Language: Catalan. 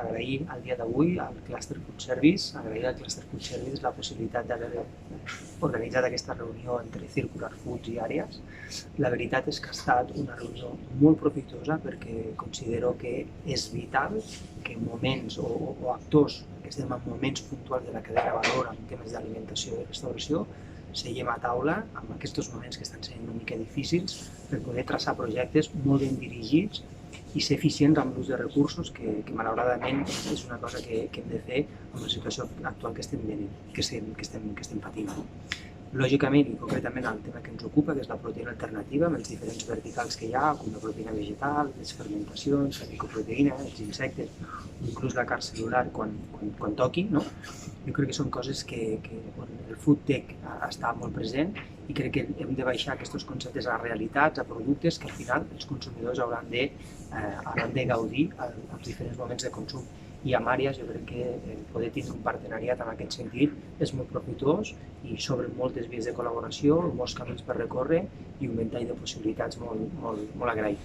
agrair al dia d'avui al Cluster Food Service, agrair al Cluster Food Service la possibilitat d'haver organitzat aquesta reunió entre Circular Foods i àrees. La veritat és que ha estat una reunió molt profitosa perquè considero que és vital que moments o actors que estem en moments puntuals de la cadena de valor en temes d'alimentació i restauració seguim a taula en aquests moments que estan sent una mica difícils per poder traçar projectes molt ben dirigits i ser eficients amb l'ús de recursos, que malauradament és una cosa que hem de fer amb la situació actual que estem patint. Lògicament i concretament el tema que ens ocupa, que és la proteïna alternativa, amb els diferents verticals que hi ha, com la proteïna vegetal, les fermentacions, la micoproteïna, els insectes, inclús la carn cel·lular quan toqui, no? Jo crec que són coses que el food tech està molt present i crec que hem de baixar aquests conceptes a realitats, a productes que al final els consumidors hauran de gaudir als diferents moments de consum. I amb àrees jo crec que poder tindre un partenariat en aquest sentit és molt profitós i s'obren moltes vies de col·laboració, molts camins per recórrer i un ventall de possibilitats molt agraït.